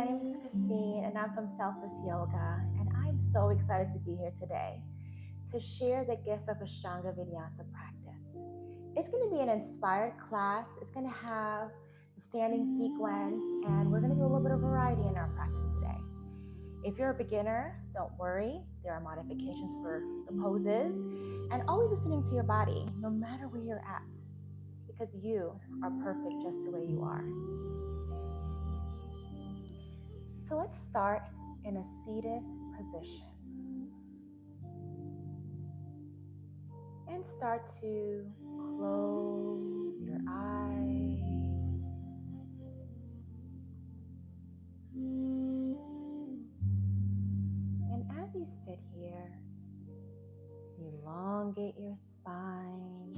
my name is Christine and I'm from Selfless Yoga, and I'm so excited to be here today to share the gift of Ashtanga-Vinyasa practice. It's going to be an inspired class. It's going to have the standing sequence, and we're going to do a little bit of variety in our practice today. If you're a beginner, don't worry. There are modifications for the poses, and always listening to your body, no matter where you're at, because you are perfect just the way you are. So let's start in a seated position and start to close your eyes. And as you sit here, elongate your spine,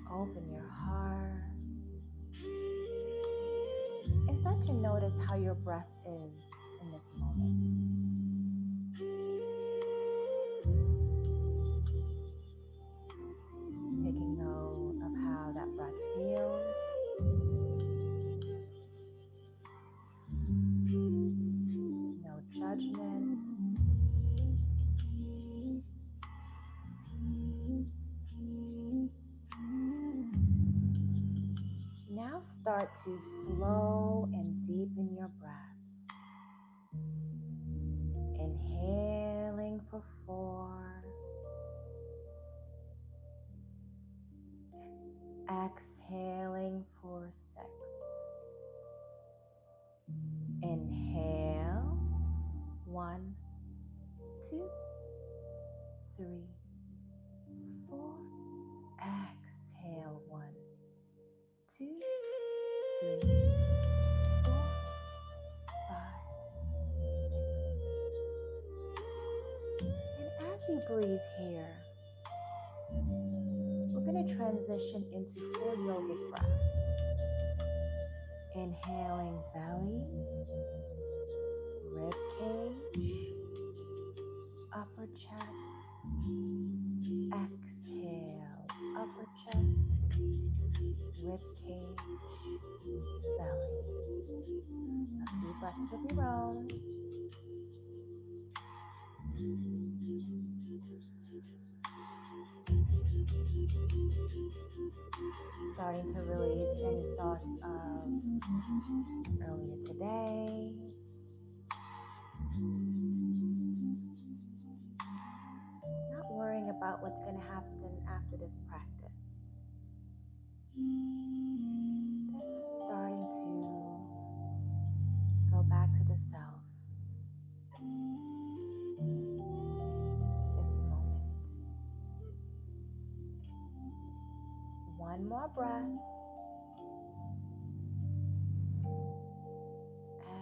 open your heart, and start to notice how your breath is in this moment. Taking note of how that breath feels. No judgment. Now start to slow and deepen your breath. Inhaling for 4. Exhaling for 6. Inhale. 1, 2, 3, 4. Exhale. 1, 2, 3, 4, 5, 6. And as you breathe here, we're going to transition into full yogic breath. Inhaling belly, rib cage, upper chest. Exhale, upper chest, rib cage, belly. A few breaths of your own. Starting to release any thoughts of earlier today. Not worrying about what's going to happen after this practice. Just starting to go back to the self. This moment. One more breath.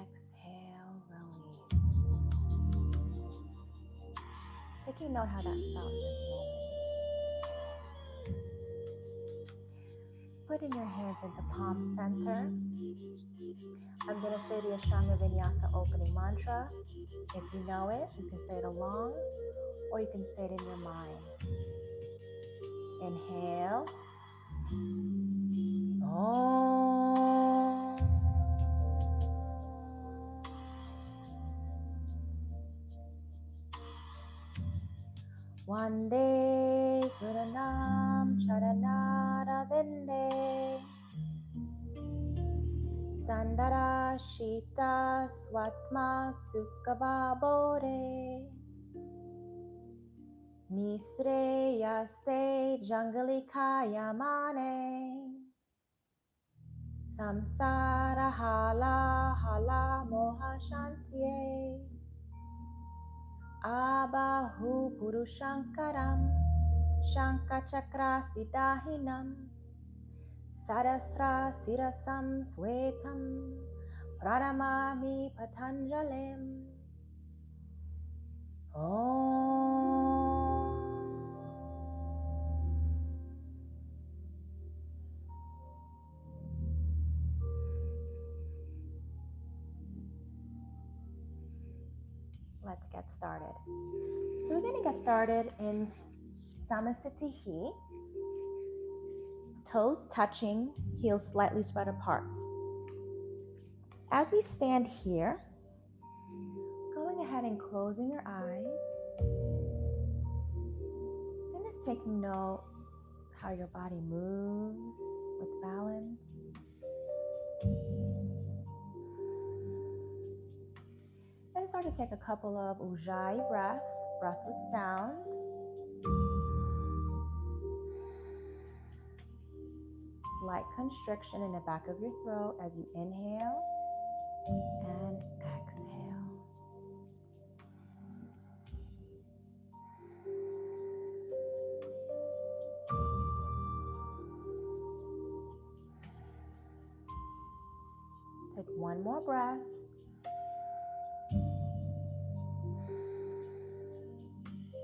Exhale, release. Taking note how that felt in this moment. Putting your hands into palm center. I'm going to say the Ashtanga Vinyasa opening mantra. If you know it, you can say it along, or you can say it in your mind. Inhale. Om. Vande Guranam Charanara Vinde Sandara Shita Swatma Sukha Bore Nisreya Se Jangalikaya Mane Samsara Hala Hala Moha Shantiye Abahu Purushankaram Shankachakra Siddhahinam Sarasra Sirasam Svetam Pranamami Patanjalim Om. Let's get started. So we're going to get started in Samasthiti, toes touching, heels slightly spread apart. As we stand here, going ahead and closing your eyes and just taking note how your body moves with balance. And start to take a couple of ujjayi breath with sound. Slight constriction in the back of your throat as you inhale and exhale. Take one more breath.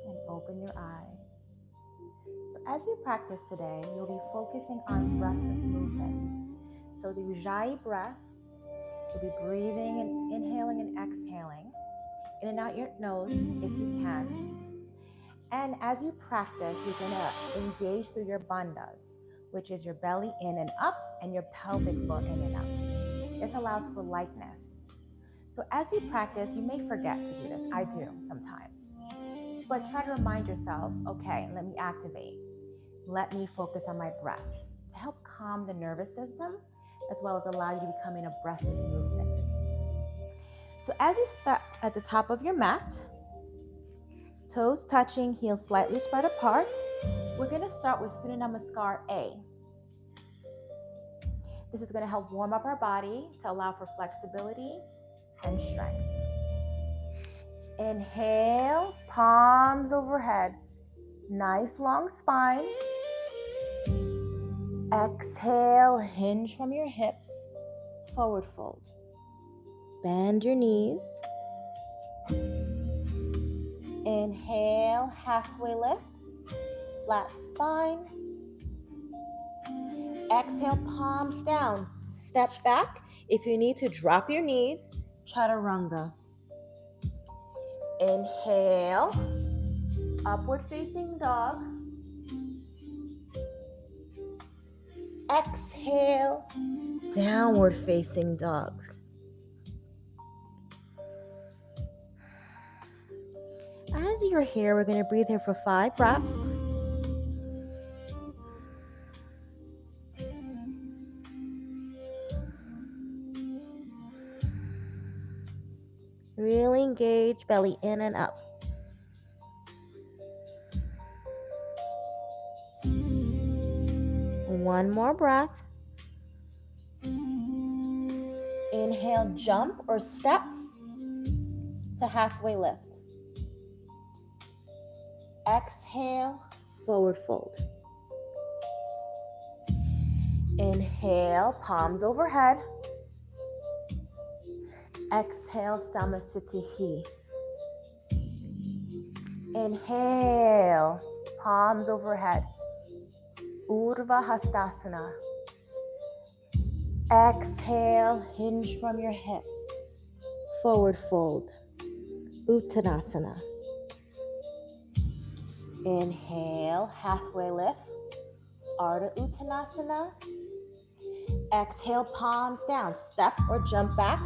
And open your eyes. So as you practice today, you'll be focusing on breath with movement. So the ujjayi breath, you'll be breathing and inhaling and exhaling in and out your nose if you can. And as you practice, you're going to engage through your bandhas, which is your belly in and up and your pelvic floor in and up. This allows for lightness. So as you practice, you may forget to do this. I do sometimes. But try to remind yourself, okay, let me activate. Let me focus on my breath to help calm the nervous system, as well as allow you to become in a breath with movement. So as you start at the top of your mat, toes touching, heels slightly spread apart, we're going to start with Surya Namaskar A. This is going to help warm up our body to allow for flexibility and strength. Inhale, palms overhead, nice long spine. Exhale, hinge from your hips, forward fold. Bend your knees. Inhale, halfway lift, flat spine. Exhale, palms down. Step back. If you need to, drop your knees. Chaturanga. Inhale, upward facing dog. Exhale, downward facing dog. As you're here, we're going to breathe here for 5 breaths. Really engage belly in and up. One more breath. Inhale, jump or step to halfway lift. Exhale, forward fold. Inhale, palms overhead. Exhale, Samasthiti. Inhale, palms overhead. Urdhva Hastasana. Exhale, hinge from your hips. Forward fold. Uttanasana. Inhale, halfway lift. Ardha Uttanasana. Exhale, palms down. Step or jump back.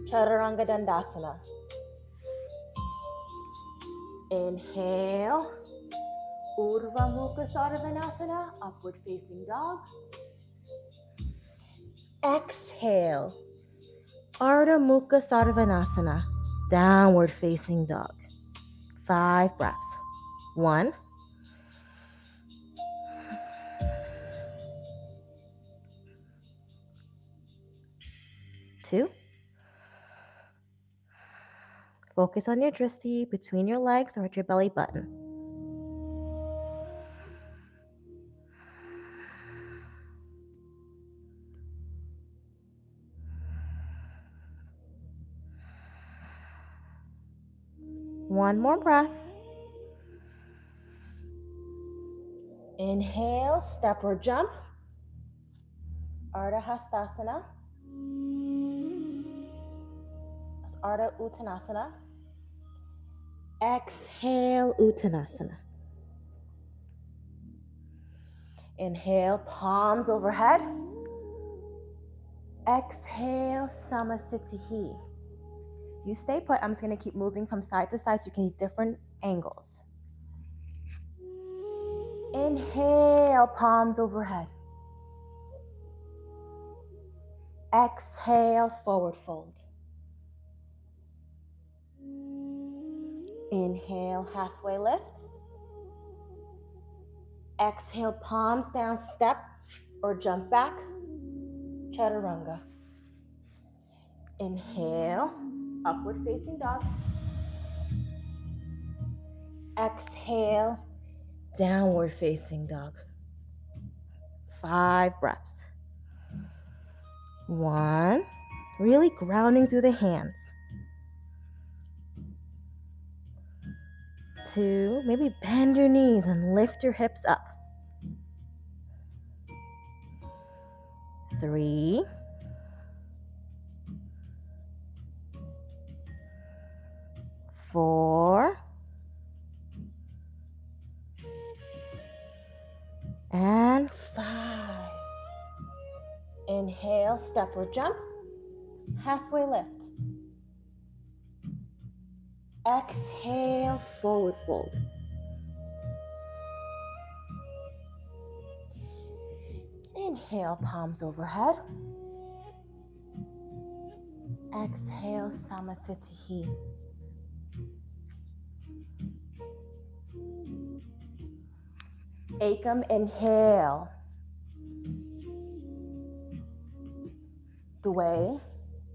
Chaturanga Dandasana. Inhale. Urdhva Mukha Sarvanasana. Upward facing dog. Exhale. Ardha Mukha Sarvanasana. Downward facing dog. 5 breaths. 1. 2. Focus on your drishti between your legs or at your belly button. 1 more breath. Inhale, step or jump. Ardha Hastasana. Ardha Uttanasana. Exhale, Uttanasana. Inhale, palms overhead. Exhale, Samasthiti. You stay put. I'm just going to keep moving from side to side so you can see different angles. Inhale, palms overhead. Exhale, forward fold. Inhale, halfway lift. Exhale, palms down, step or jump back, chaturanga. Inhale, upward facing dog. Exhale, downward facing dog. 5 breaths. 1, really grounding through the hands. 2, maybe bend your knees and lift your hips up. 3, 4, and 5. Inhale, step or jump, halfway lift. Exhale, forward fold. Inhale, palms overhead. Exhale, Samasthiti. Ekam, inhale. Dway,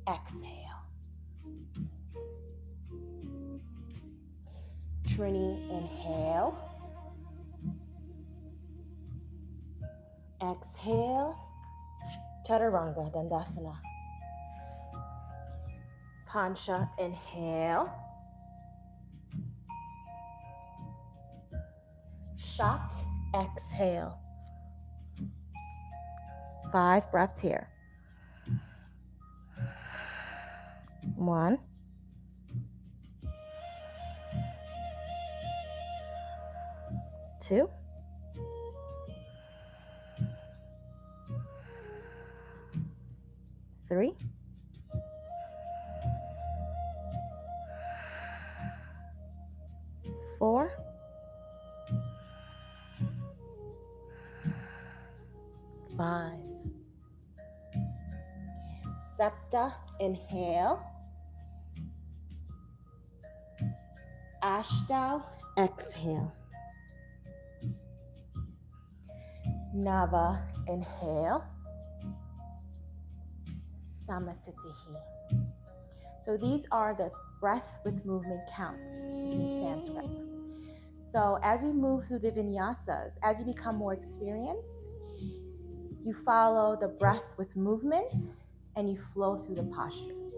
exhale. Trini, inhale. Exhale, chaturanga, dandasana. Pancha, inhale. Shat, exhale. 5 breaths here. 1, 2, 3, 4, 5. Sapta, inhale. Ashta, exhale. Nava, inhale. Samasthiti. So these are the breath with movement counts in Sanskrit. So as we move through the vinyasas, as you become more experienced, you follow the breath with movement and you flow through the postures.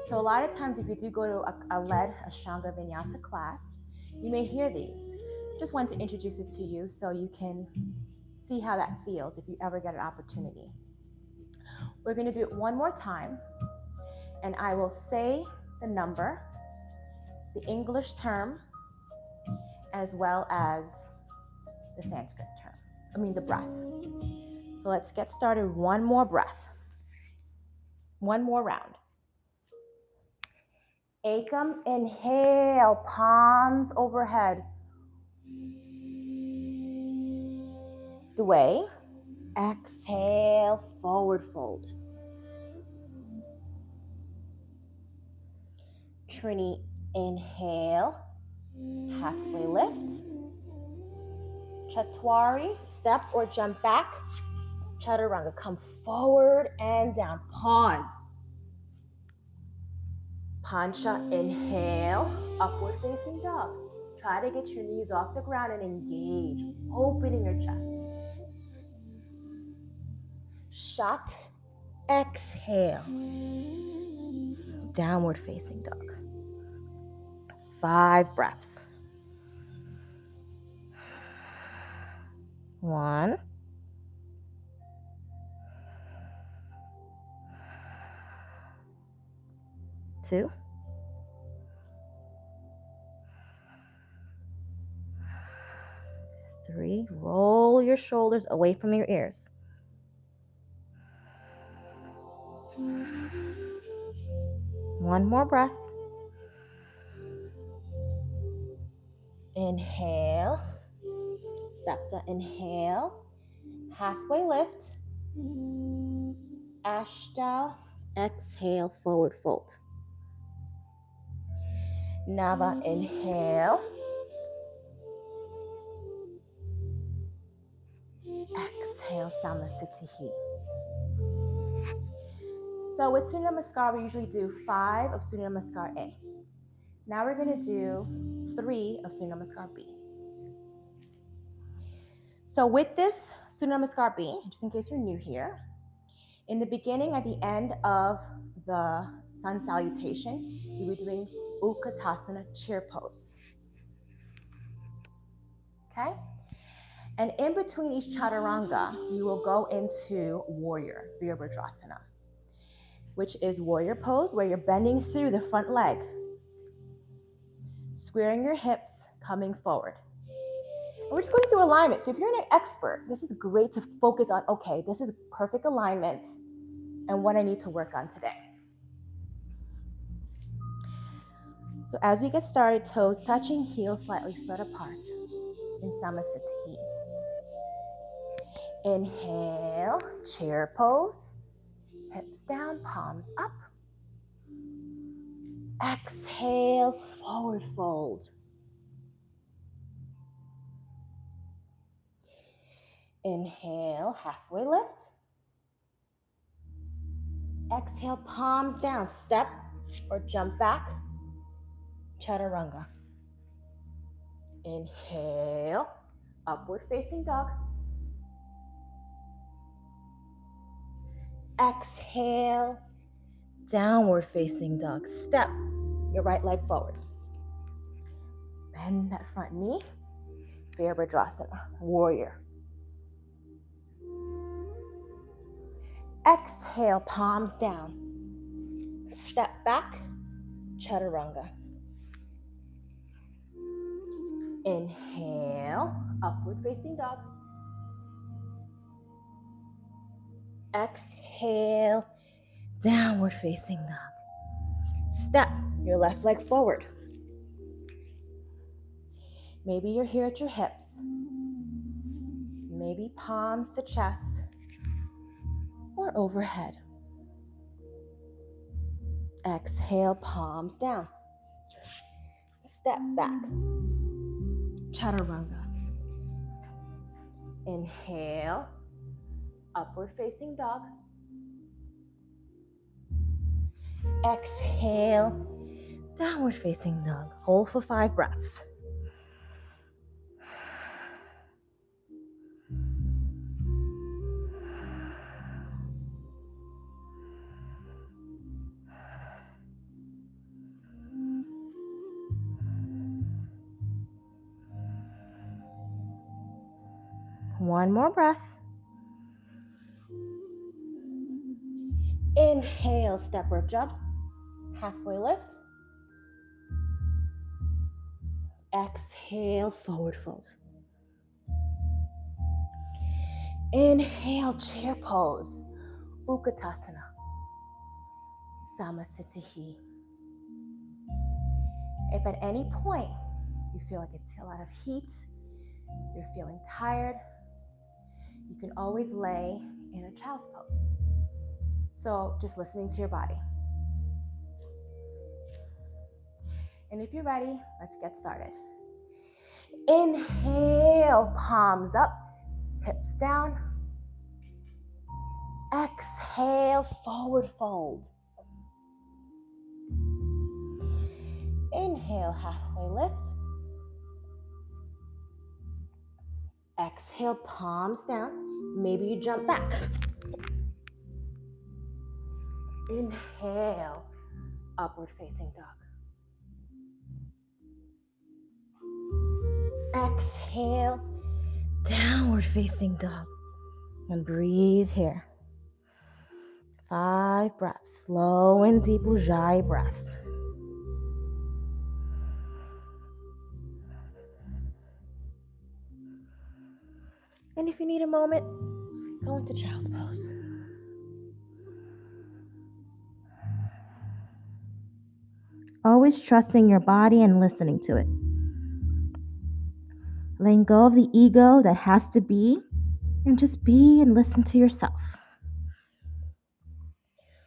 So a lot of times if you do go to a led Ashtanga Vinyasa class, you may hear these. Just want to introduce it to you so you can see how that feels if you ever get an opportunity. We're going to do it one more time, and I will say the number, the English term, as well as the Sanskrit term, the breath. So let's get started. One more breath. One more round. Ekam, inhale, palms overhead. Dway, exhale, forward fold. Trini, inhale, halfway lift. Chatwari, step or jump back. Chaturanga, come forward and down. Pause. Pancha, inhale, upward facing dog. Try to get your knees off the ground and engage, opening your chest. Shat, exhale. Downward facing dog. 5 breaths. 1, 2, 3. Roll your shoulders away from your ears. One more breath. Inhale. Septa, inhale. Halfway lift. Ashta, exhale, forward fold. Nava, inhale. Exhale, Samasthiti. So with Surya Namaskar, we usually do 5 of Surya Namaskar A. Now we're going to do 3 of Surya Namaskar B. So with this Surya Namaskar B, just in case you're new here, in the beginning, at the end of the sun salutation, you were doing Utkatasana chair pose. Okay? And in between each chaturanga, you will go into warrior, Virabhadrasana, which is warrior pose where you're bending through the front leg, squaring your hips, coming forward. And we're just going through alignment. So if you're an expert, this is great to focus on, okay, this is perfect alignment and what I need to work on today. So as we get started, toes touching, heels slightly spread apart in Samasthiti. Inhale, chair pose, hips down, palms up. Exhale, forward fold. Inhale, halfway lift. Exhale, palms down, step or jump back, chaturanga. Inhale, upward facing dog. Exhale, downward facing dog. Step your right leg forward. Bend that front knee. Virabhadrasana, warrior. Exhale, palms down. Step back, chaturanga. Inhale, upward facing dog. Exhale, downward facing dog. Step your left leg forward. Maybe you're here at your hips. Maybe palms to chest or overhead. Exhale, palms down. Step back, chaturanga. Inhale, upward facing dog. Exhale, downward facing dog. Hold for 5 breaths. One more breath. Inhale, step or jump. Halfway lift. Exhale, forward fold. Inhale, chair pose. Utkatasana. Samasthiti. If at any point you feel like it's a lot of heat, you're feeling tired, you can always lay in a child's pose. So just listening to your body. And if you're ready, let's get started. Inhale, palms up, hips down. Exhale, forward fold. Inhale, halfway lift. Exhale, palms down. Maybe you jump back. Inhale, upward facing dog. Exhale, downward facing dog. And breathe here. 5 breaths, slow and deep Ujjayi breaths. And if you need a moment, go into child's pose. Always trusting your body and listening to it. Letting go of the ego that has to be, and just be and listen to yourself.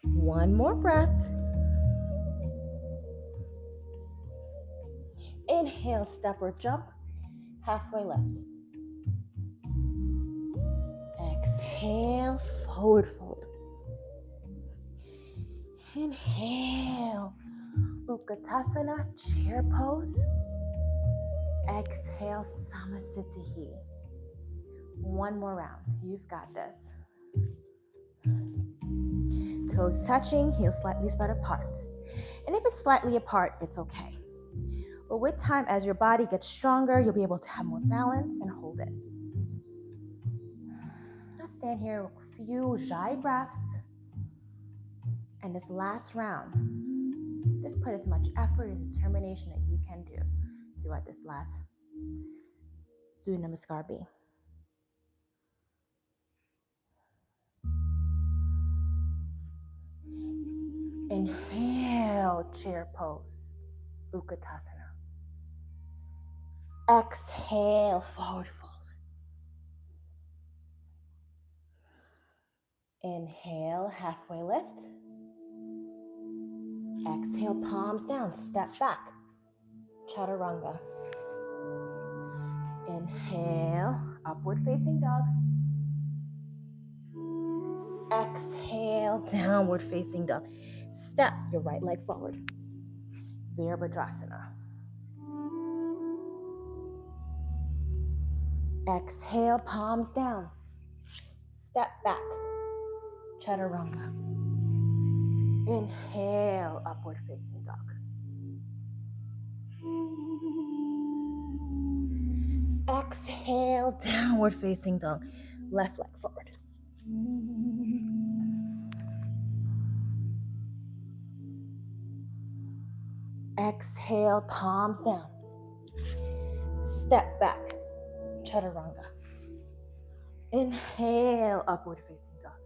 One more breath. Inhale, step or jump, halfway lift. Exhale, forward fold. Inhale, Utkatasana, chair pose. Exhale, Samasthiti. One more round. You've got this. Toes touching, heels slightly spread apart. And if it's slightly apart, it's okay. But with time, as your body gets stronger, you'll be able to have more balance and hold it. Now stand here, a few Jai breaths. And this last round, just put as much effort and determination that you can do throughout this last Surya Namaskar B. Inhale, chair pose, Utkatasana. Exhale, forward fold. Inhale, halfway lift. Exhale, palms down, step back, Chaturanga. Inhale, upward facing dog. Exhale, downward facing dog. Step your right leg forward, Virabhadrasana. Exhale, palms down, step back, Chaturanga. Inhale, upward facing dog. Exhale, downward facing dog. Left leg forward. Exhale, palms down. Step back, Chaturanga. Inhale, upward facing dog.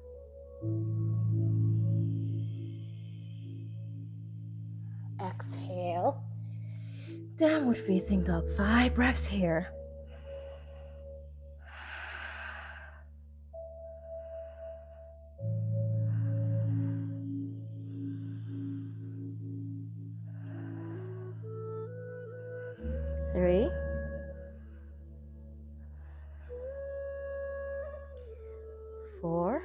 Exhale, downward facing dog. 5 breaths here. Three. 4.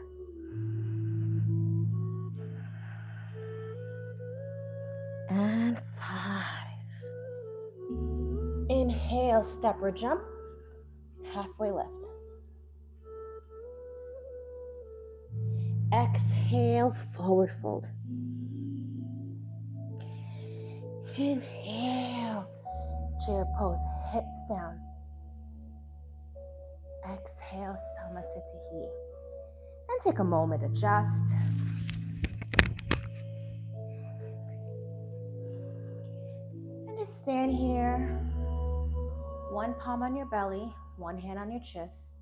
And 5. Inhale, step or jump, halfway lift. Exhale, forward fold. Inhale, chair pose, hips down. Exhale, Samasthiti. And take a moment, adjust. And just stand here, one palm on your belly, one hand on your chest.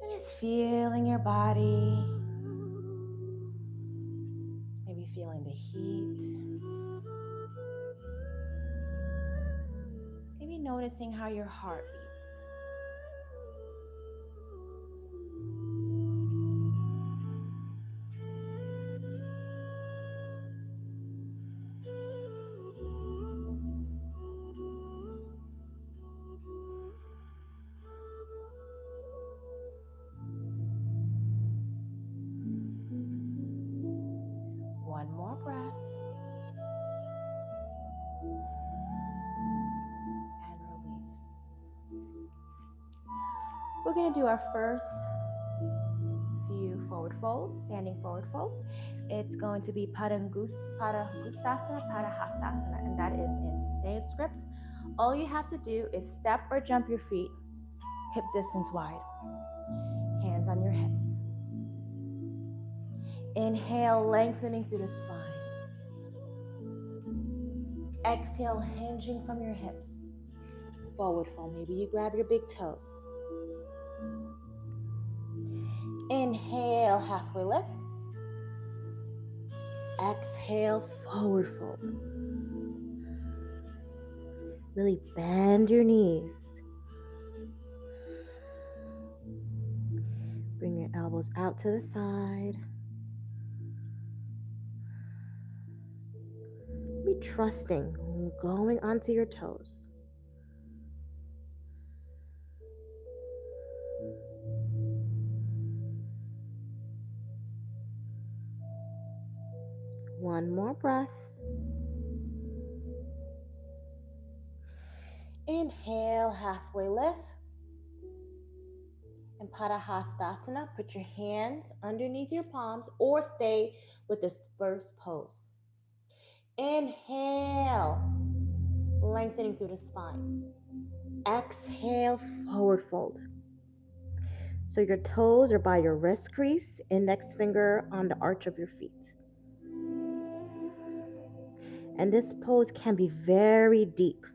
And just feeling your body. Maybe feeling the heat. Maybe noticing how your heart beats. One more breath. And release. We're going to do our first few forward folds, standing forward folds. It's going to be Padangustasana, Padahastasana, and that is in Sanskrit. All you have to do is step or jump your feet, hip distance wide, hands on your hips. Inhale, lengthening through the spine. Exhale, hinging from your hips. Forward fold. Maybe you grab your big toes. Inhale, halfway lift. Exhale, forward fold. Really bend your knees. Bring your elbows out to the side. Be trusting, going onto your toes. One more breath. Inhale, halfway lift. And Padahastasana, put your hands underneath your palms or stay with this first pose. Inhale, lengthening through the spine. Exhale, forward fold. So your toes are by your wrist crease, index finger on the arch of your feet. And this pose can be very deep.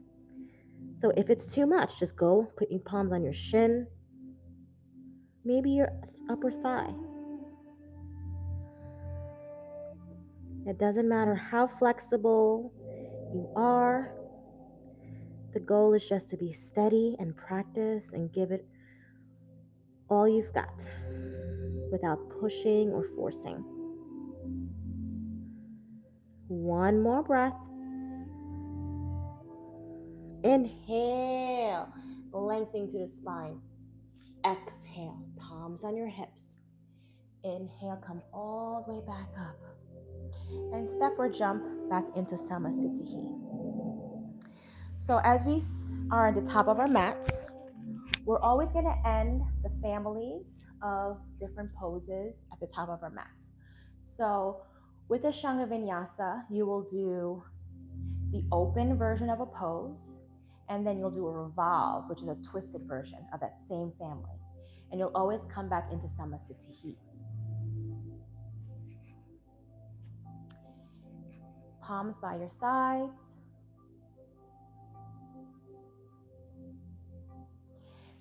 So if it's too much, just go put your palms on your shin, maybe your upper thigh. It doesn't matter how flexible you are. The goal is just to be steady and practice and give it all you've got without pushing or forcing. One more breath. Inhale, lengthening through the spine. Exhale, palms on your hips. Inhale, come all the way back up. And step or jump back into Samasthiti. So as we are at the top of our mats, we're always going to end the families of different poses at the top of our mat. So with Ashtanga Vinyasa, you will do the open version of a pose, and then you'll do a revolve, which is a twisted version of that same family. And you'll always come back into Samasthiti. Palms by your sides.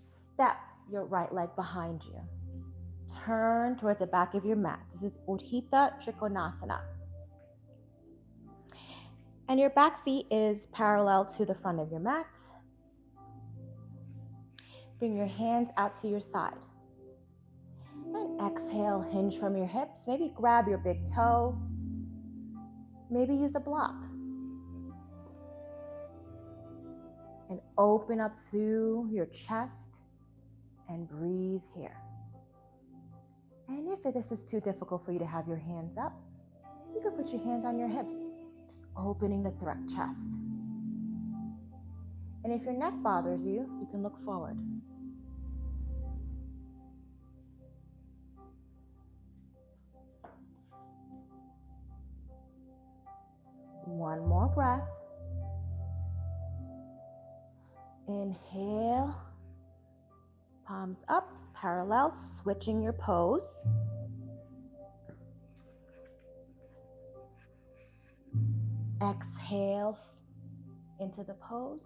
Step your right leg behind you. Turn towards the back of your mat. This is Udhita Trikonasana. And your back feet is parallel to the front of your mat. Bring your hands out to your side. And exhale, hinge from your hips. Maybe grab your big toe. Maybe use a block. And open up through your chest and breathe here. And if this is too difficult for you to have your hands up, you could put your hands on your hips, just opening the chest. And if your neck bothers you, you can look forward. One more breath. Inhale, palms up, parallel, switching your pose. Exhale into the pose,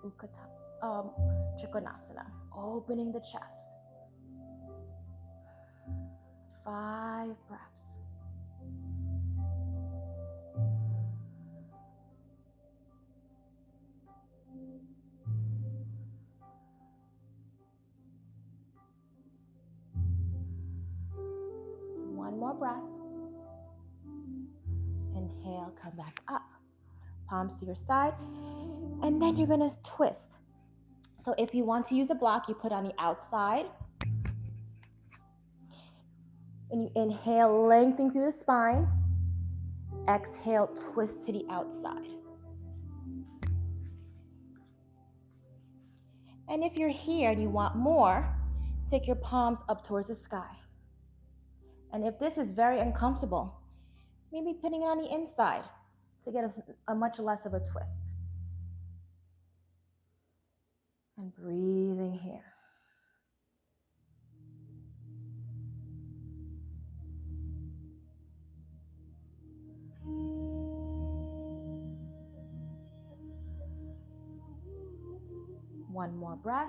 Trikonasana, opening the chest. 5 breaths. One more breath. Inhale, come back up. Palms to your side. And then you're going to twist. So if you want to use a block, you put on the outside. And you inhale, lengthening through the spine. Exhale, twist to the outside. And if you're here and you want more, take your palms up towards the sky. And if this is very uncomfortable, maybe putting it on the inside to get a much less of a twist. And breathing here. One more breath.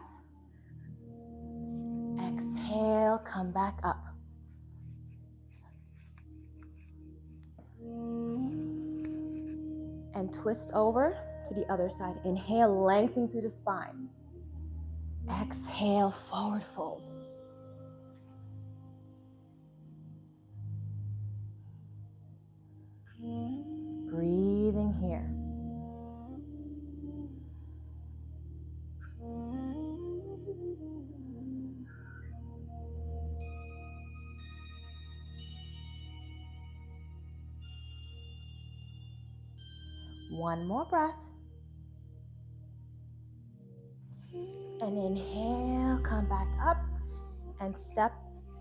Exhale, come back up. and twist over to the other side. Inhale, lengthening through the spine. Exhale, forward fold. Breathing here. One more breath. And inhale, come back up and step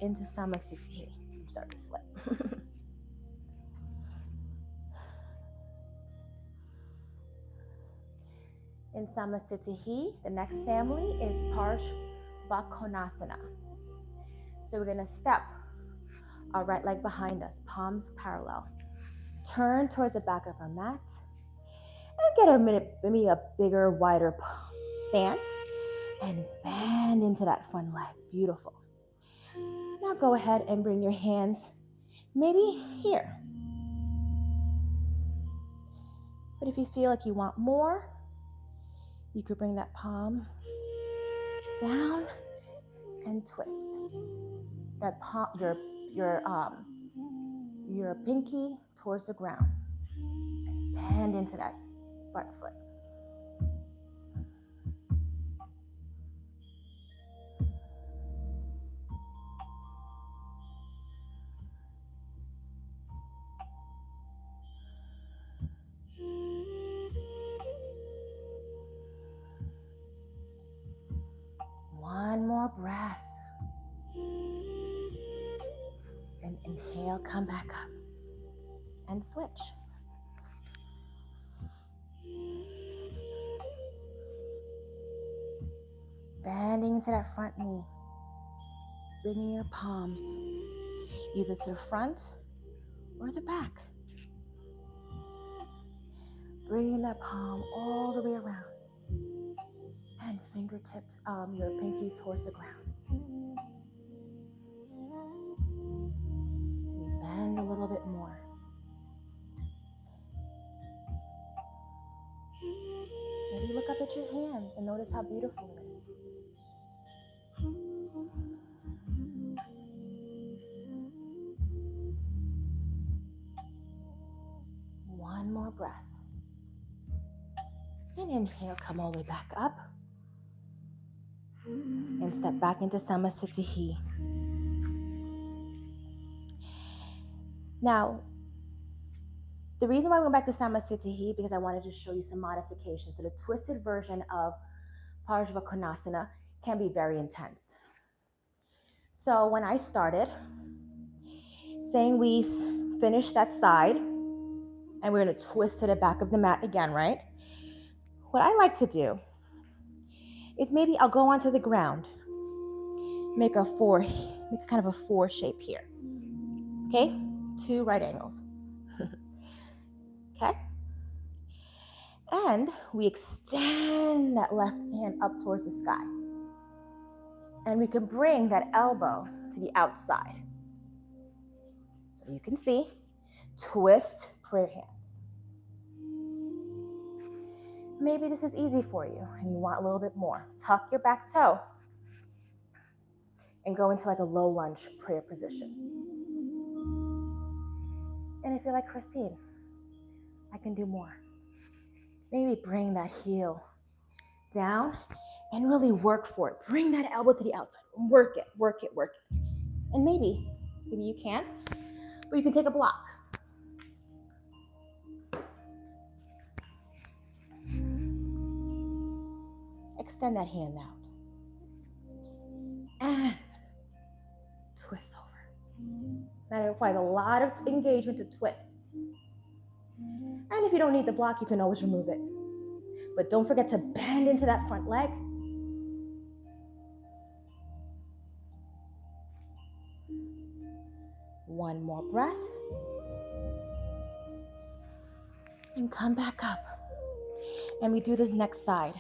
into Samasthiti. I'm sorry to slip. In Samasthiti, the next family is Parshvakonasana. So we're going to step our right leg behind us, palms parallel. Turn towards the back of our mat and get maybe a bigger, wider stance and bend into that front leg. Beautiful. Now go ahead and bring your hands maybe here. But if you feel like you want more, you could bring that palm down and twist. That palm, your pinky towards the ground. Bend into that front foot. One more breath. And inhale, come back up and switch. Bending into that front knee. Bringing your palms either to the front or the back. Bringing that palm all the way around. And fingertips, your pinky towards the ground. We bend a little bit more. Maybe look up at your hands and notice how beautiful it is. One more breath. And inhale, come all the way back up. And step back into Samasthiti. Now, the reason why I went back to Samasthiti because I wanted to show you some modifications. So the twisted version of Parshvakonasana can be very intense. So when I started, saying we finish that side, and we're going to twist to the back of the mat again, right? What I like to do is maybe I'll go onto the ground, make a kind of a four shape here. Okay? 2 right angles. Okay? And we extend that left hand up towards the sky. And we can bring that elbow to the outside. So you can see, twist prayer hands. Maybe this is easy for you and you want a little bit more. Tuck your back toe and go into like a low lunge prayer position. And if you're like, Christine, I can do more. Maybe bring that heel down and really work for it. Bring that elbow to the outside. Work it, work it, work it. And maybe you can't, but you can take a block. Extend that hand out. And twist over. That requires a lot of engagement to twist. And if you don't need the block, you can always remove it. But don't forget to bend into that front leg. One more breath. And come back up. And we do this next side.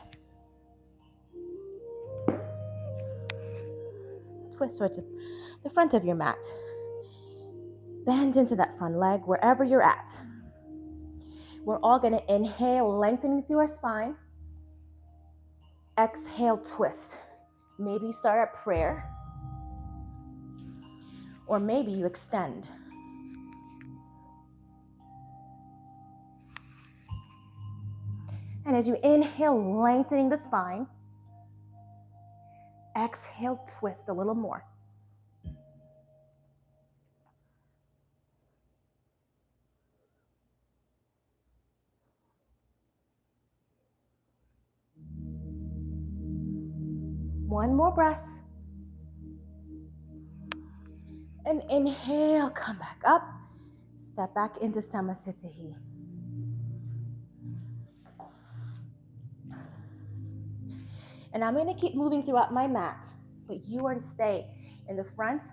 Twist towards the front of your mat. Bend into that front leg wherever you're at. We're all going to inhale, lengthening through our spine. Exhale, twist. Maybe you start at prayer, or maybe you extend. And as you inhale, lengthening the spine, exhale, twist a little more. One more breath. And inhale, come back up. Step back into Samasthiti. And I'm going to keep moving throughout my mat, but you are to stay in the front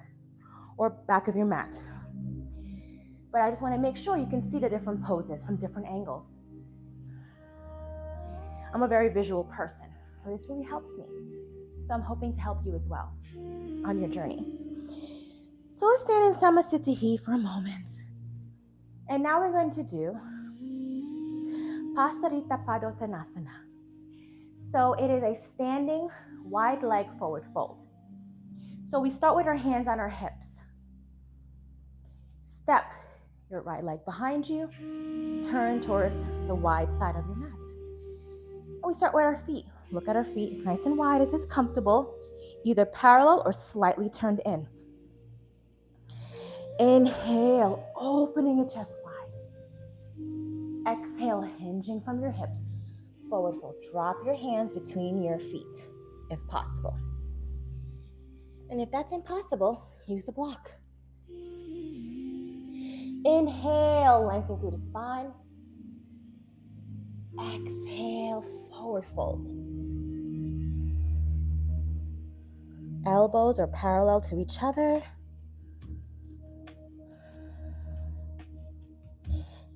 or back of your mat. But I just want to make sure you can see the different poses from different angles. I'm a very visual person, so this really helps me. So I'm hoping to help you as well on your journey. So let's stand in Samasthiti for a moment. And now we're going to do Pasarita Padottanasana. So it is a standing wide leg forward fold. So we start with our hands on our hips. Step your right leg behind you. Turn towards the wide side of your mat. And we start with our feet. Look at our feet, nice and wide as is comfortable, either parallel or slightly turned in. Inhale, opening your chest wide. Exhale, hinging from your hips. Forward fold. Drop your hands between your feet, if possible. And if that's impossible, use a block. Inhale, lengthen through the spine. Exhale, forward fold. Elbows are parallel to each other.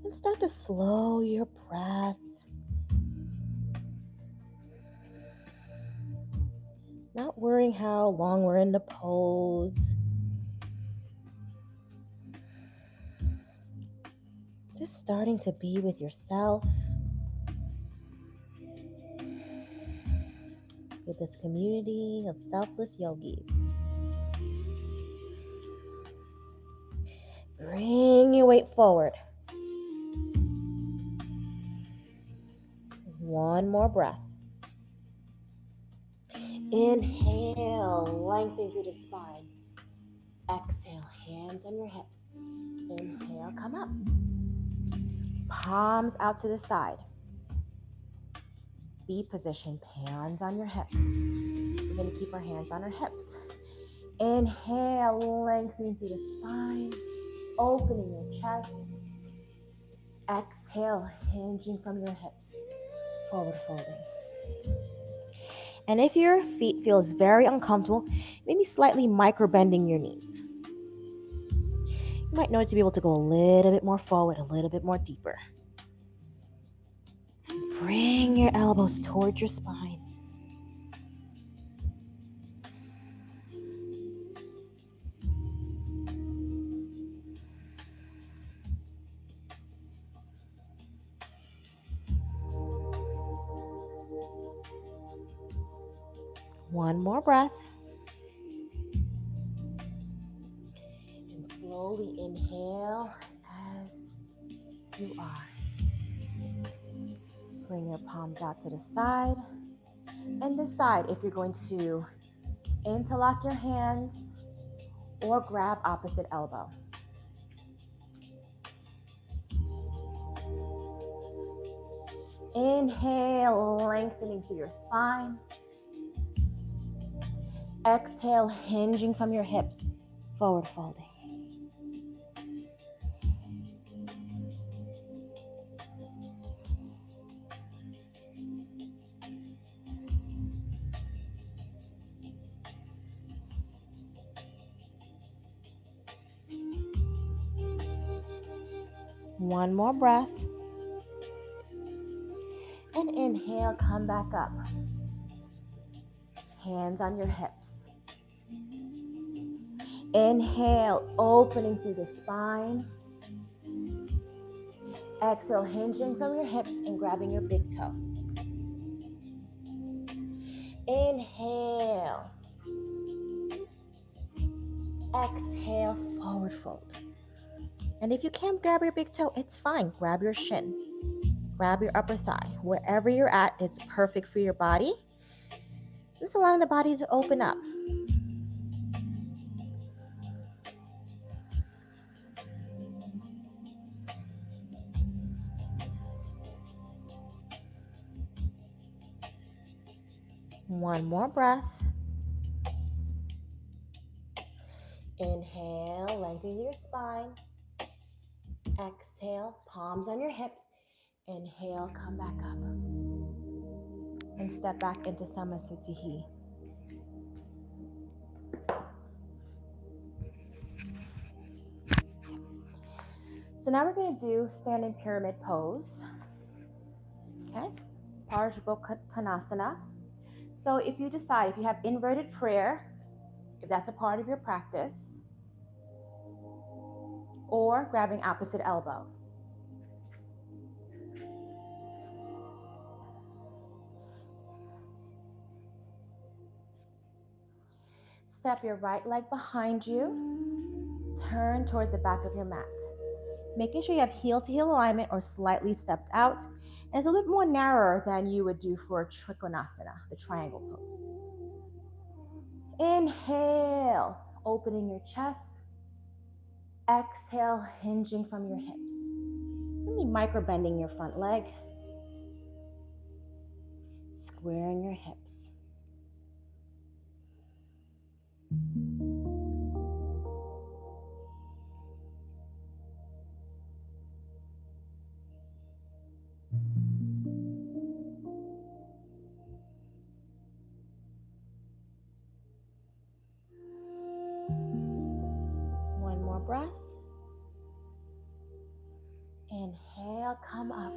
And start to slow your breath. Not worrying how long we're in the pose. Just starting to be with yourself, with this community of selfless yogis. Bring your weight forward. One more breath. Inhale, lengthen through the spine. Exhale, hands on your hips. Inhale, come up. Palms out to the side. V position, hands on your hips. We're going to keep our hands on our hips. Inhale, lengthening through the spine, opening your chest. Exhale, hinging from your hips, forward folding. And if your feet feels very uncomfortable, maybe slightly micro bending your knees. You might notice to be able to go a little bit more forward, a little bit more deeper. Bring your elbows towards your spine. One more breath. And slowly inhale as you are. Bring your palms out to the side. And decide if you're going to interlock your hands or grab opposite elbow. Inhale, lengthening through your spine. Exhale, hinging from your hips, forward folding. One more breath. And inhale, come back up. Hands on your hips. Inhale, opening through the spine. Exhale, hinging from your hips and grabbing your big toe. Inhale. Exhale, forward fold. And if you can't grab your big toe, it's fine. Grab your shin. Grab your upper thigh. Wherever you're at, it's perfect for your body. It's allowing the body to open up. One more breath. Inhale, lengthen your spine. Exhale, palms on your hips. Inhale, come back up. And step back into Samasthiti. So now we're going to do standing pyramid pose. Okay, Parshvottanasana. So if you decide, if you have inverted prayer, if that's a part of your practice, or grabbing opposite elbow. Step your right leg behind you. Turn towards the back of your mat. Making sure you have heel-to-heel alignment or slightly stepped out. And it's a little bit more narrower than you would do for Trikonasana, the triangle pose. Inhale, opening your chest. Exhale, hinging from your hips. Maybe micro-bending your front leg. Squaring your hips. One more breath. Inhale, come up.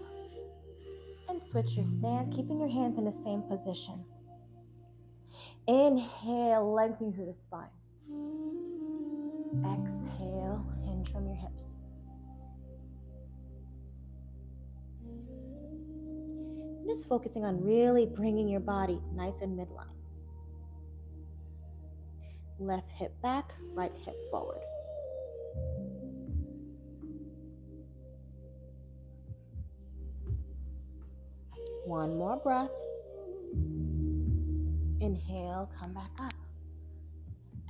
And switch your stance, keeping your hands in the same position. Inhale, lengthening through the spine. Exhale, hinge from your hips. Just focusing on really bringing your body nice and midline. Left hip back, right hip forward. One more breath. Inhale, come back up.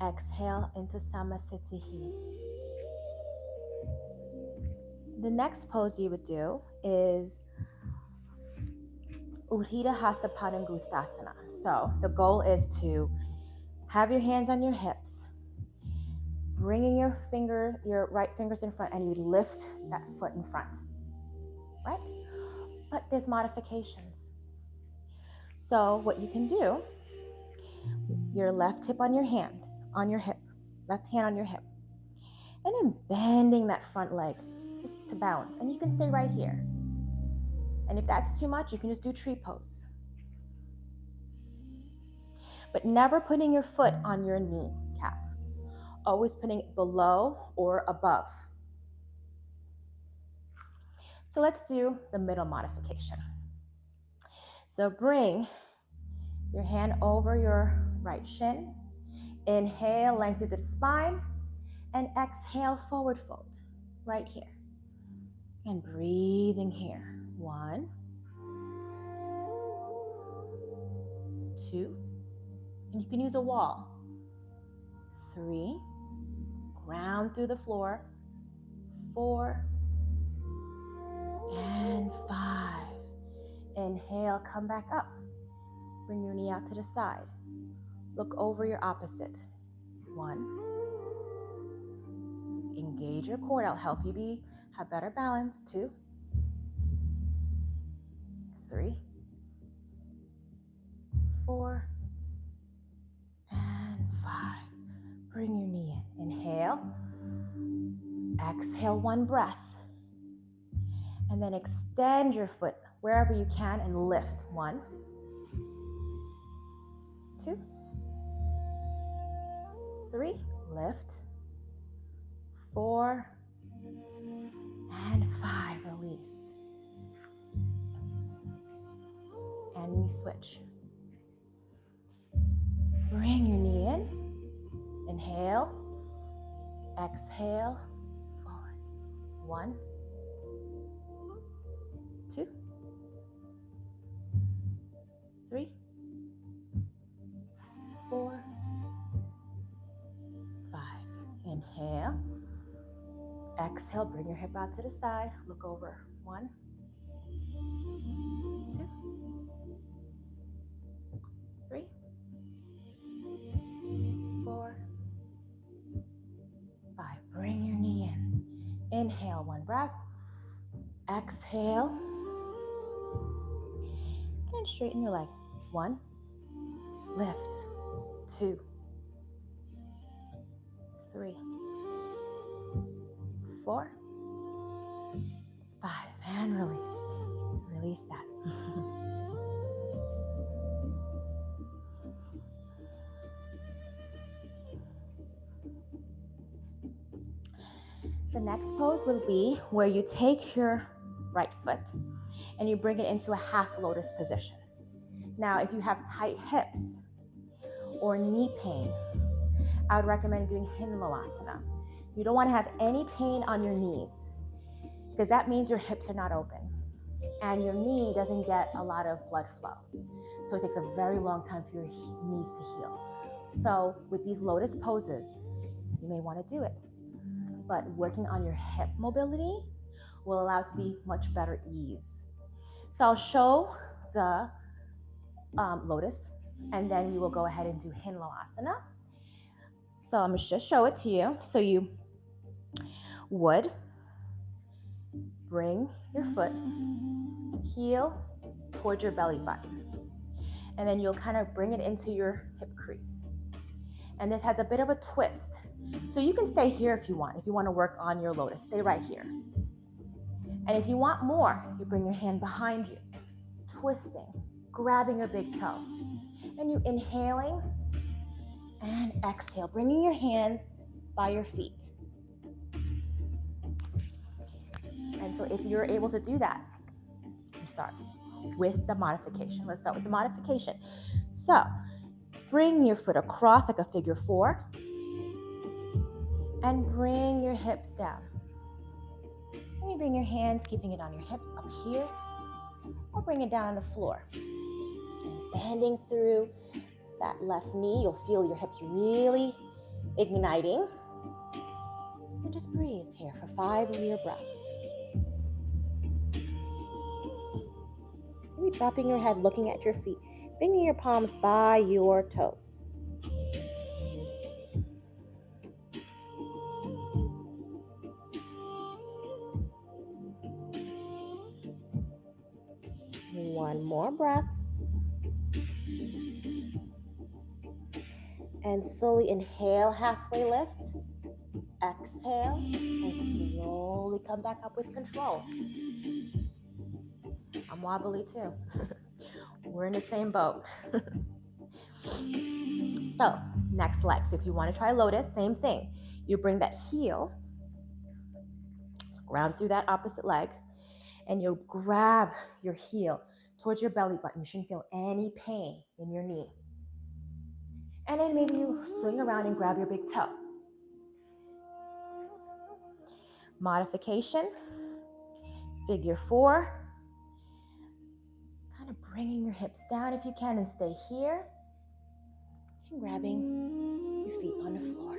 Exhale into Samasthiti. The next pose you would do is Udhita Hasta Padangustasana. So the goal is to have your hands on your hips, bringing your right fingers in front, and you lift that foot in front, right? But there's modifications. So what you can do, your left hip on your hand, on your hip, left hand on your hip, and then bending that front leg just to balance. And you can stay right here. And if that's too much, you can just do tree pose. But never putting your foot on your knee cap. Always putting it below or above. So let's do the middle modification. So bring your hand over your right shin. Inhale, lengthen the spine. And exhale, forward fold, right here. And breathing here. 1, 2, and you can use a wall. 3, ground through the floor. 4, and 5. Inhale, come back up. Bring your knee out to the side. Look over your opposite. 1. Engage your core. I'll help you have better balance. 2, 3, 4, and 5. Bring your knee in. Inhale. Exhale, 1 breath. And then extend your foot wherever you can and lift. 1, 2, 3, lift. 4, And 5, release. And we switch. Bring your knee in. Inhale. Exhale. Forward. 1, 2, 3, 4, 5. Inhale. Exhale, bring your hip out to the side. Look over. 1, 2, 3, 4, 5. Bring your knee in. Inhale, 1 breath. Exhale. And straighten your leg. 1, lift. 2, 3, 4, 5. And release. Release that. The next pose will be where you take your right foot and you bring it into a half lotus position. Now, if you have tight hips or knee pain, I would recommend doing Hinloasana. You don't want to have any pain on your knees because that means your hips are not open and your knee doesn't get a lot of blood flow. So it takes a very long time for your knees to heal. So with these lotus poses, you may want to do it. But working on your hip mobility will allow it to be much better ease. So I'll show the lotus, and then we will go ahead and do Hinloasana. So I'm going to just show it to you. So you would bring your foot, heel towards your belly button, and then you'll kind of bring it into your hip crease. And this has a bit of a twist. So you can stay here if you want. If you want to work on your lotus, stay right here. And if you want more, you bring your hand behind you, twisting, grabbing your big toe. And you inhaling and exhale, bringing your hands by your feet. And so if you're able to do that, you start with the modification. Let's start with the modification. So bring your foot across like a figure 4. And bring your hips down. Maybe bring your hands, keeping it on your hips up here, or bring it down on the floor. And bending through that left knee, you'll feel your hips really igniting. And just breathe here for 5 of your breaths. Maybe dropping your head, looking at your feet, bringing your palms by your toes. One more breath. And slowly inhale, halfway lift. Exhale, and slowly come back up with control. I'm wobbly too. We're in the same boat. So, next leg. So if you want to try lotus, same thing. You bring that heel, ground through that opposite leg, and you'll grab your heel towards your belly button. You shouldn't feel any pain in your knee. And then maybe you swing around and grab your big toe. Modification, figure 4. Kind of bringing your hips down if you can and stay here. And grabbing your feet on the floor.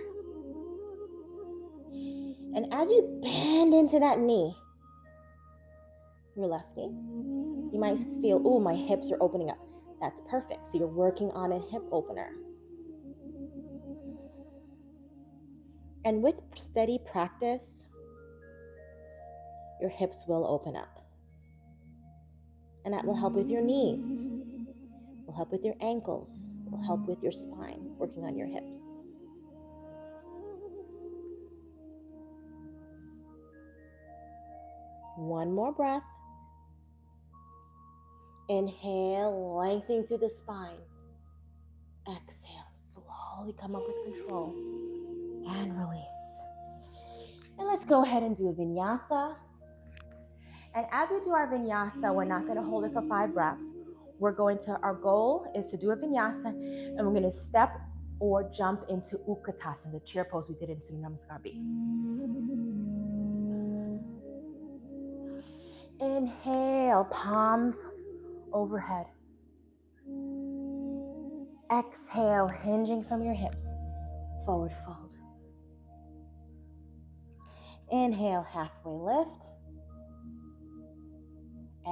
And as you bend into that knee, your left knee, you might feel, oh, my hips are opening up. That's perfect. So you're working on a hip opener. And with steady practice, your hips will open up. And that will help with your knees, will help with your ankles, will help with your spine, working on your hips. One more breath. Inhale, lengthening through the spine. Exhale, slowly come up with control. And release. And let's go ahead and do a vinyasa. And as we do our vinyasa, we're not going to hold it for 5 breaths. Our goal is to do a vinyasa, and we're going to step or jump into Utkatasana, the chair pose we did in Surya Namaskar B. Inhale, palms overhead. Exhale, hinging from your hips, forward fold. Inhale, halfway lift.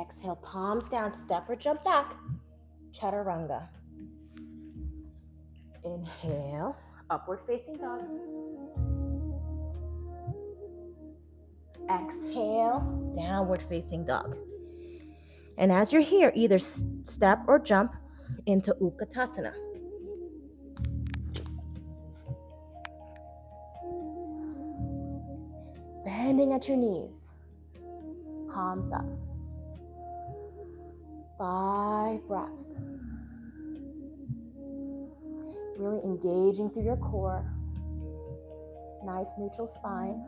Exhale, palms down, step or jump back, chaturanga. Inhale, upward facing dog. Exhale, downward facing dog. And as you're here, either step or jump into Utkatasana. Bending at your knees, palms up. 5 breaths. Really engaging through your core. Nice neutral spine.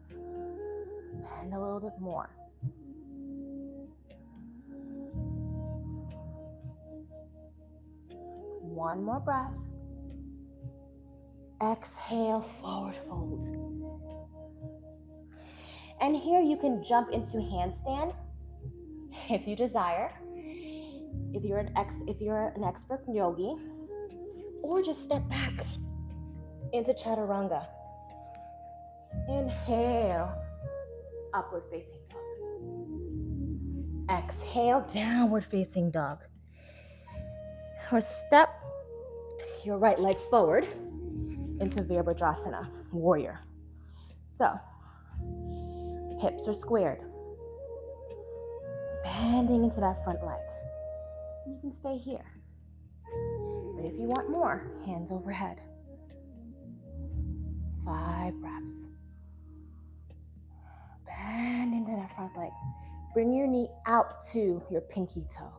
Bend a little bit more. One more breath. Exhale, forward fold. And here you can jump into handstand if you desire. If you're an expert yogi, or just step back into chaturanga. Inhale, upward facing dog. Exhale, downward facing dog. Or step your right leg forward into Virabhadrasana, warrior. So, hips are squared. Bending into that front leg. You can stay here. But if you want more, hands overhead. 5 breaths. Bend into that front leg. Bring your knee out to your pinky toe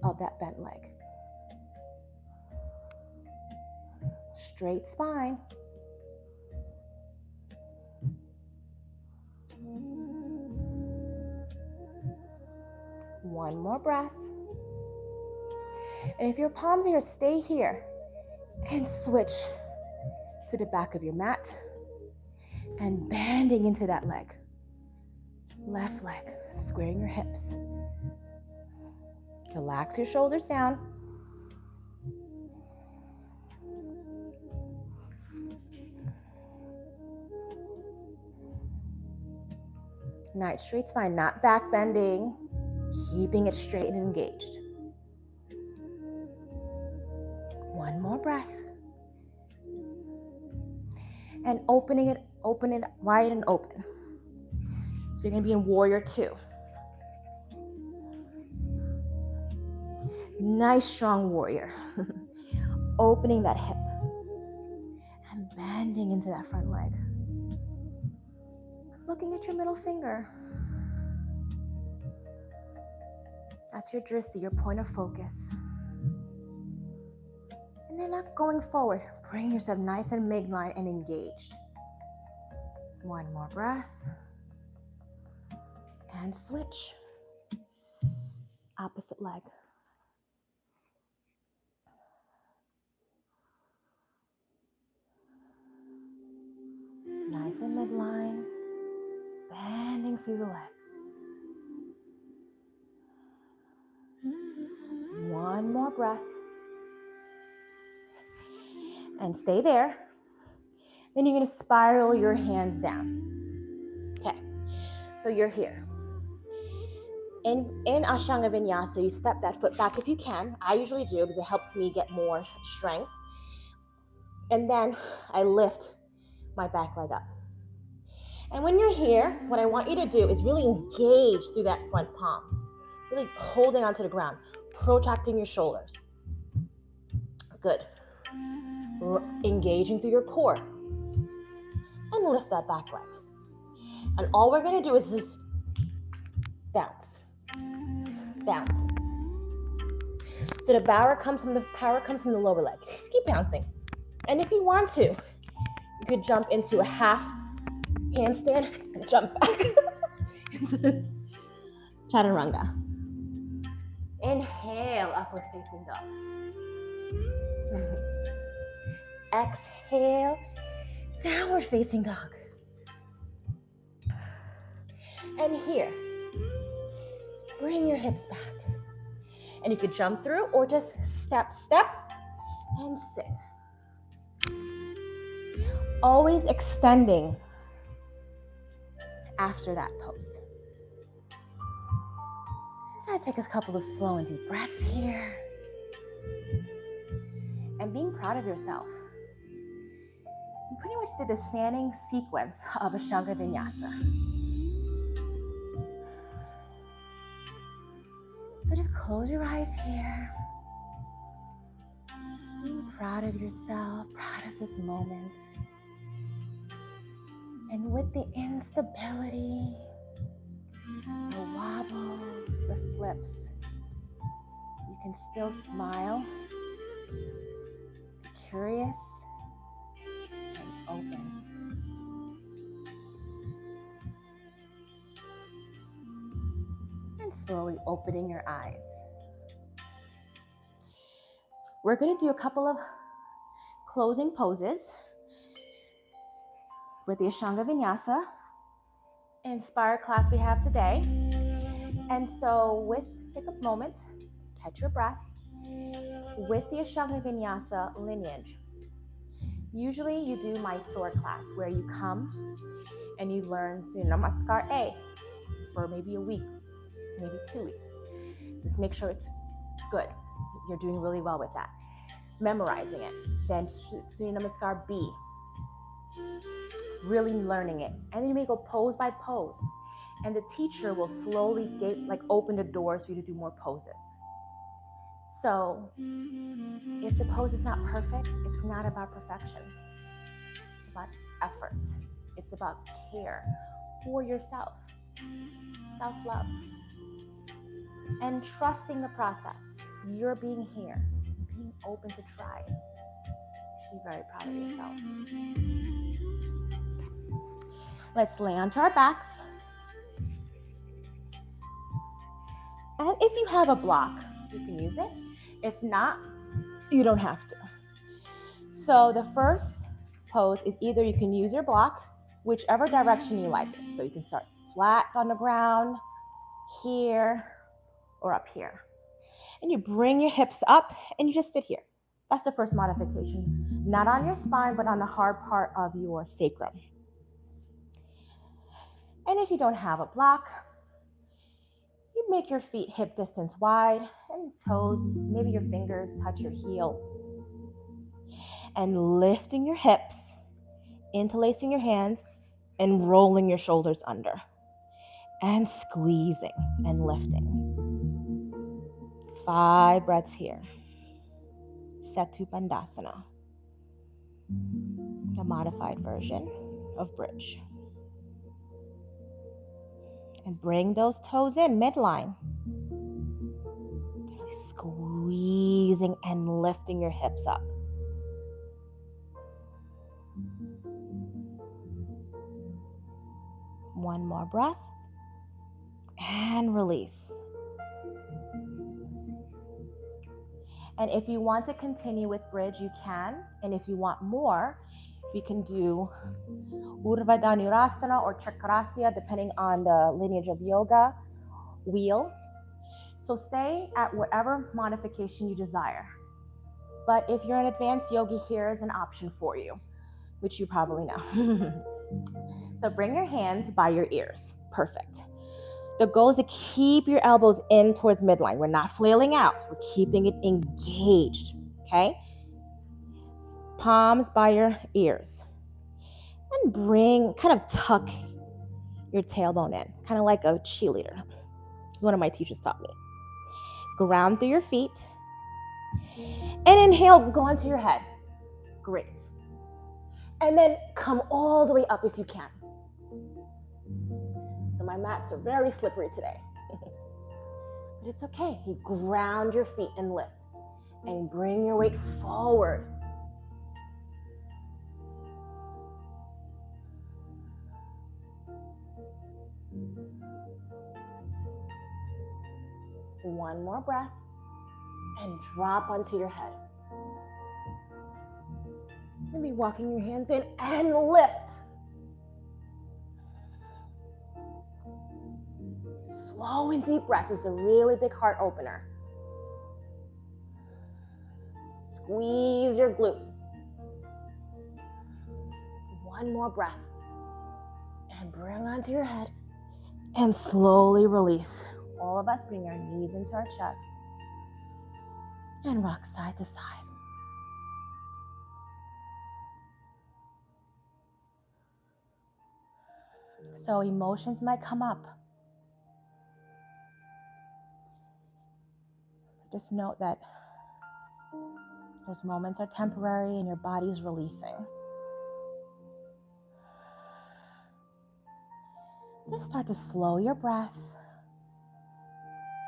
of that bent leg. Straight spine. One more breath. And if your palms are here, stay here and switch to the back of your mat and bending into that leg. Left leg, squaring your hips. Relax your shoulders down. Nice straight spine, not back bending, keeping it straight and engaged. One more breath. And open it wide and open. So you're gonna be in warrior 2. Nice strong warrior. Opening that hip and bending into that front leg. Looking at your middle finger. That's your drishti, your point of focus. And then not going forward. Bring yourself nice and midline and engaged. One more breath. And switch. Opposite leg. Nice and midline. Bending through the leg. One more breath. And stay there. Then you're going to spiral your hands down. Okay, so you're here. In Ashtanga Vinyasa, you step that foot back if you can. I usually do because it helps me get more strength. And then I lift my back leg up. And when you're here, what I want you to do is really engage through that front palms. Really holding onto the ground, protracting your shoulders. Good. Engaging through your core. And lift that back leg. And all we're going to do is just bounce. Bounce. So the power comes from the lower leg. Just keep bouncing. And if you want to, you could jump into a half handstand, and jump back into chaturanga. Inhale, upward facing dog. Exhale, downward facing dog. And here, bring your hips back. And you could jump through or just step, and sit. Always extending after that pose. And start to take a couple of slow and deep breaths here. And being proud of yourself. You pretty much did the standing sequence of Ashtanga-Vinyasa. So just close your eyes here. Being proud of yourself, proud of this moment. And with the instability, the wobbles, the slips, you can still smile, be curious, and open. And slowly opening your eyes. We're going to do a couple of closing poses with the Ashtanga-Vinyasa inspired class we have today. And so take a moment, catch your breath. With the Ashtanga-Vinyasa lineage, usually you do my sword class where you come and you learn Surya Namaskar A for maybe a week, maybe 2 weeks. Just make sure it's good. You're doing really well with that. Memorizing it. Then Surya Namaskar B. Really learning it. And then you may go pose by pose. And the teacher will slowly open the doors for you to do more poses. So if the pose is not perfect, it's not about perfection. It's about effort. It's about care for yourself. Self-love. And trusting the process. You're being here, being open to try. You should be very proud of yourself. Let's lay onto our backs. And if you have a block, you can use it. If not, you don't have to. So the first pose is either you can use your block, whichever direction you like it. So you can start flat on the ground, here, or up here. And you bring your hips up and you just sit here. That's the first modification. Not on your spine, but on the hard part of your sacrum. And if you don't have a block, you make your feet hip distance wide and toes, maybe your fingers touch your heel. And lifting your hips, interlacing your hands, and rolling your shoulders under. And squeezing and lifting. 5 breaths here. Setu Bandhasana, the modified version of bridge. And bring those toes in midline. Really squeezing and lifting your hips up. One more breath. And release. And if you want to continue with bridge, you can. And if you want more, we can do Urdhva Dhanurasana or Chakrasya, depending on the lineage of yoga, wheel. So stay at whatever modification you desire. But if you're an advanced yogi, here is an option for you, which you probably know. So bring your hands by your ears. Perfect. The goal is to keep your elbows in towards midline. We're not flailing out. We're keeping it engaged, okay? Palms by your ears. And kind of tuck your tailbone in, kind of like a cheerleader. This is one of my teachers taught me. Ground through your feet. And inhale, go onto your head. Great. And then come all the way up if you can. So my mats are very slippery today. But it's okay. You ground your feet and lift. And bring your weight forward. One more breath. And drop onto your head. Maybe walking your hands in and lift. Slow and deep breaths. This is a really big heart opener. Squeeze your glutes. One more breath. And bring onto your head. And slowly release. All of us bring our knees into our chests. And rock side to side. So emotions might come up. Just note that those moments are temporary and your body's releasing. Just start to slow your breath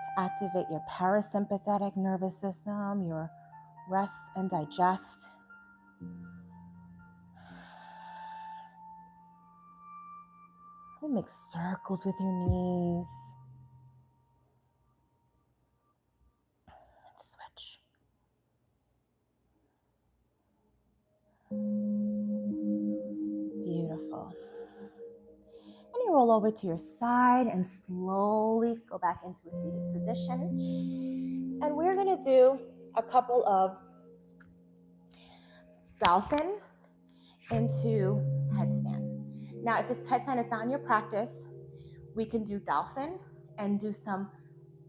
to activate your parasympathetic nervous system, your rest and digest. And make circles with your knees. And switch. Beautiful. And you roll over to your side and slowly go back into a seated position. And we're going to do a couple of dolphin into headstand. Now, if this headstand is not in your practice, we can do dolphin and do some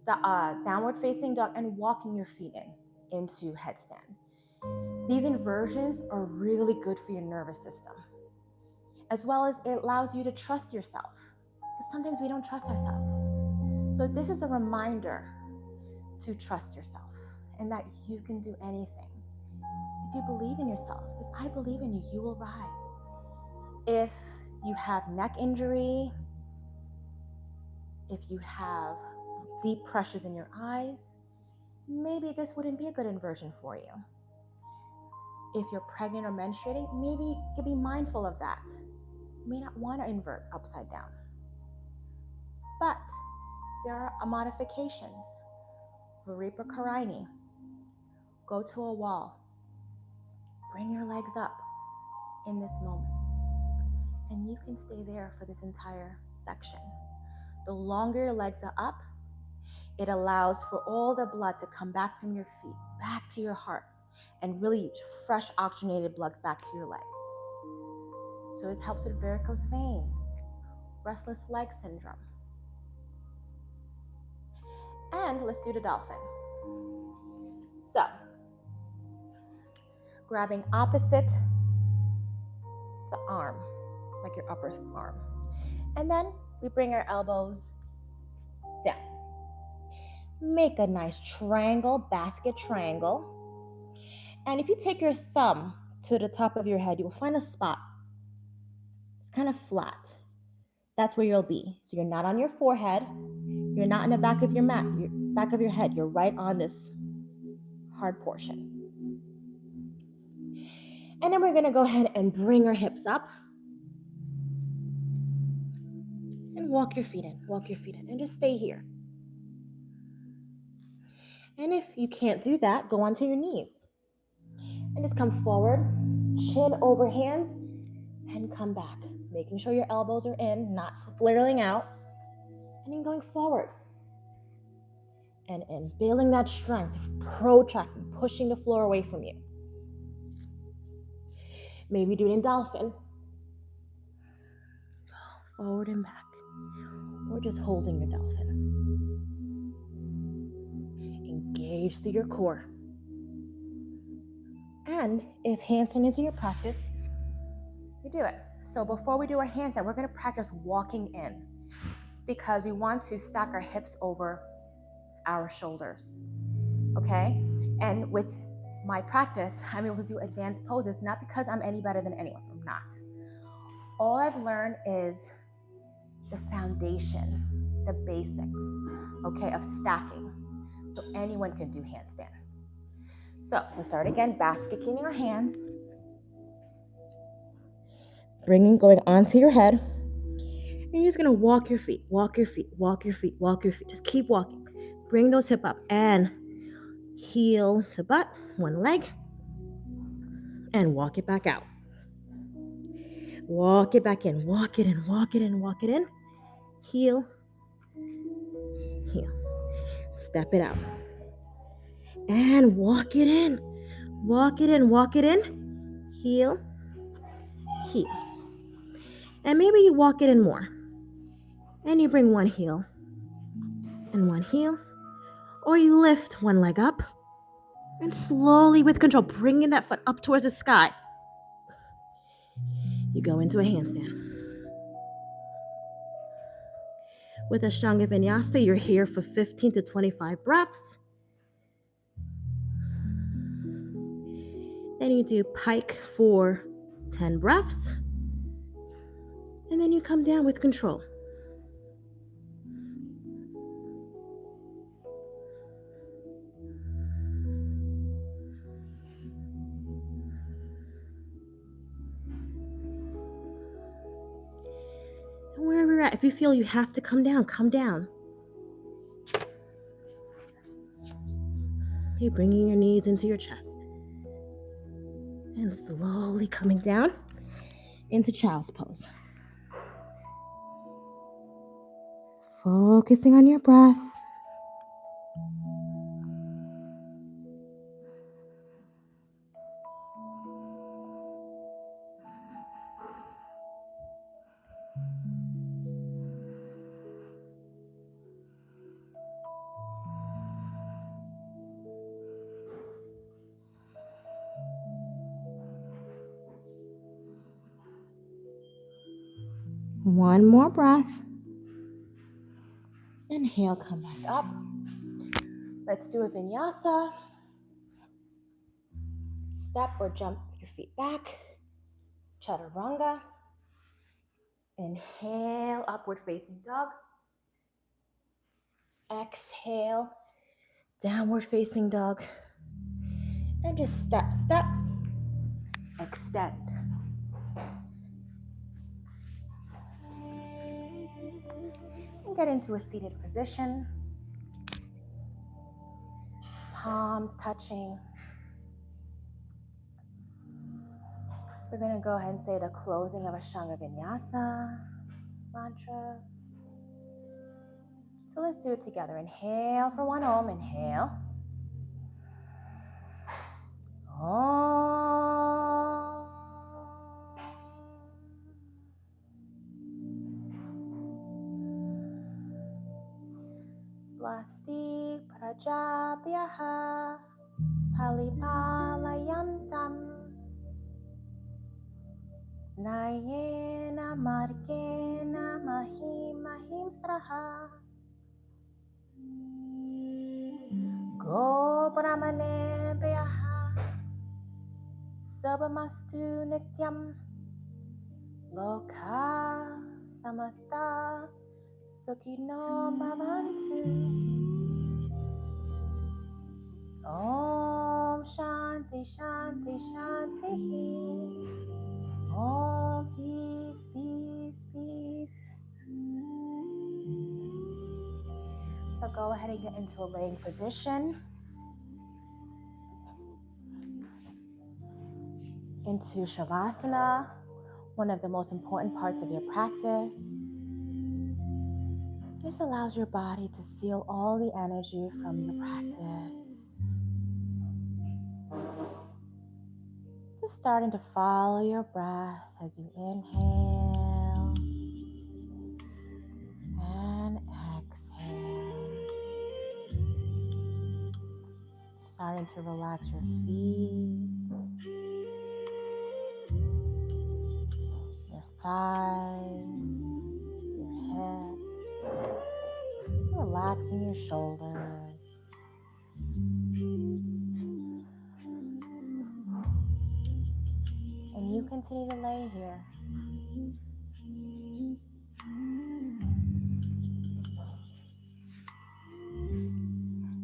downward facing dog and walking your feet into headstand. These inversions are really good for your nervous system, as well as it allows you to trust yourself, because sometimes we don't trust ourselves. So this is a reminder to trust yourself and that you can do anything. If you believe in yourself, because I believe in you, you will rise. If you have neck injury, if you have deep pressures in your eyes, maybe this wouldn't be a good inversion for you. If you're pregnant or menstruating, maybe you can be mindful of that. You may not want to invert upside down. But there are modifications. Varipa Karini. Go to a wall. Bring your legs up in this moment. And you can stay there for this entire section. The longer your legs are up, it allows for all the blood to come back from your feet, back to your heart, and really fresh oxygenated blood back to your legs. So it helps with varicose veins, restless leg syndrome. And let's do the dolphin. So, grabbing opposite the arm, like your upper arm. And then we bring our elbows down. Make a nice triangle, basket triangle. And if you take your thumb to the top of your head, you'll find a spot. It's kind of flat. That's where you'll be. So you're not on your forehead. You're not in the back of your back of your head. You're right on this hard portion. And then we're going to go ahead and bring our hips up. And walk your feet in. Walk your feet in. And just stay here. And if you can't do that, go onto your knees. And just come forward, chin over hands, and come back. Making sure your elbows are in, not flailing out. And then going forward. And building that strength, protracting, pushing the floor away from you. Maybe do it in dolphin. Forward and back. Or just holding your dolphin. Engage through your core. And if handstand is in your practice, you do it. So before we do our handstand, we're going to practice walking in, because we want to stack our hips over our shoulders. Okay? And with my practice, I'm able to do advanced poses, not because I'm any better than anyone. I'm not. All I've learned is the foundation, the basics, okay, of stacking. So anyone can do handstand. So let's start again, basket in your hands. Going onto your head. And you're just gonna walk your feet, walk your feet, walk your feet, walk your feet. Just keep walking. Bring those hips up and heel to butt, one leg, and walk it back out. Walk it back in, walk it in, walk it in, walk it in. Heel, heel. Step it out. And walk it in. Walk it in, walk it in. Heel, heel. And maybe you walk it in more. And you bring one heel and one heel. Or you lift one leg up and slowly, with control, bringing that foot up towards the sky, you go into a handstand. With Ashtanga Vinyasa, you're here for 15 to 25 breaths. Then you do pike for 10 breaths. And then you come down with control. And wherever you're at, if you feel you have to come down, come down. You're bringing your knees into your chest. And slowly coming down into child's pose. Focusing on your breath. One more breath. Inhale, come back up. Let's do a vinyasa. Step or jump your feet back. Chaturanga. Inhale, upward facing dog. Exhale, downward facing dog. And just step, step, extend. And get into a seated position. Palms touching. We're going to go ahead and say the closing of Ashtanga Vinyasa mantra. So let's do it together. Inhale for one Om. Inhale. Om. Swasti Prajabhyaha Palipalayantam Nayena Margena Mahim Sraha Go Brahmane Bhyaha Sabamastu Nityam Loka Samasta Sukhino Bhavantu Om Shanti Shanti Shanti Om Peace Peace Peace. So go ahead and get into a laying position, into Shavasana, one of the most important parts of your practice. This allows your body to seal all the energy from your practice. Just starting to follow your breath as you inhale and exhale. Starting to relax your feet, your thighs, your hips, relaxing your shoulders. And you continue to lay here.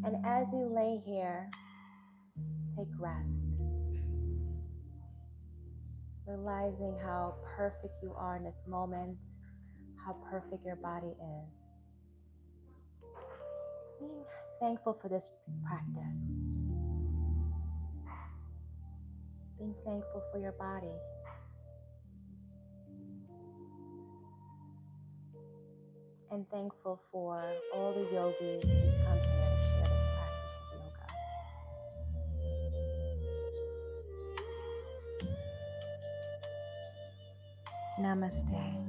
And as you lay here, take rest. Realizing how perfect you are in this moment, how perfect your body is. thankful for this practice, being thankful for your body, and thankful for all the yogis who've come here to share this practice of yoga. Namaste.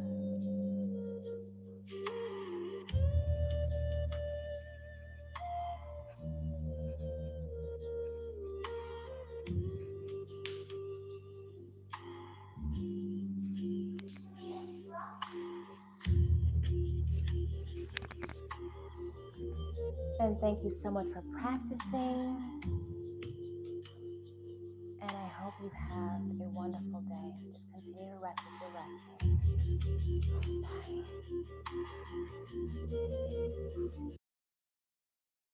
And thank you so much for practicing. And I hope you have a wonderful day. Just continue to rest if you're resting. Bye.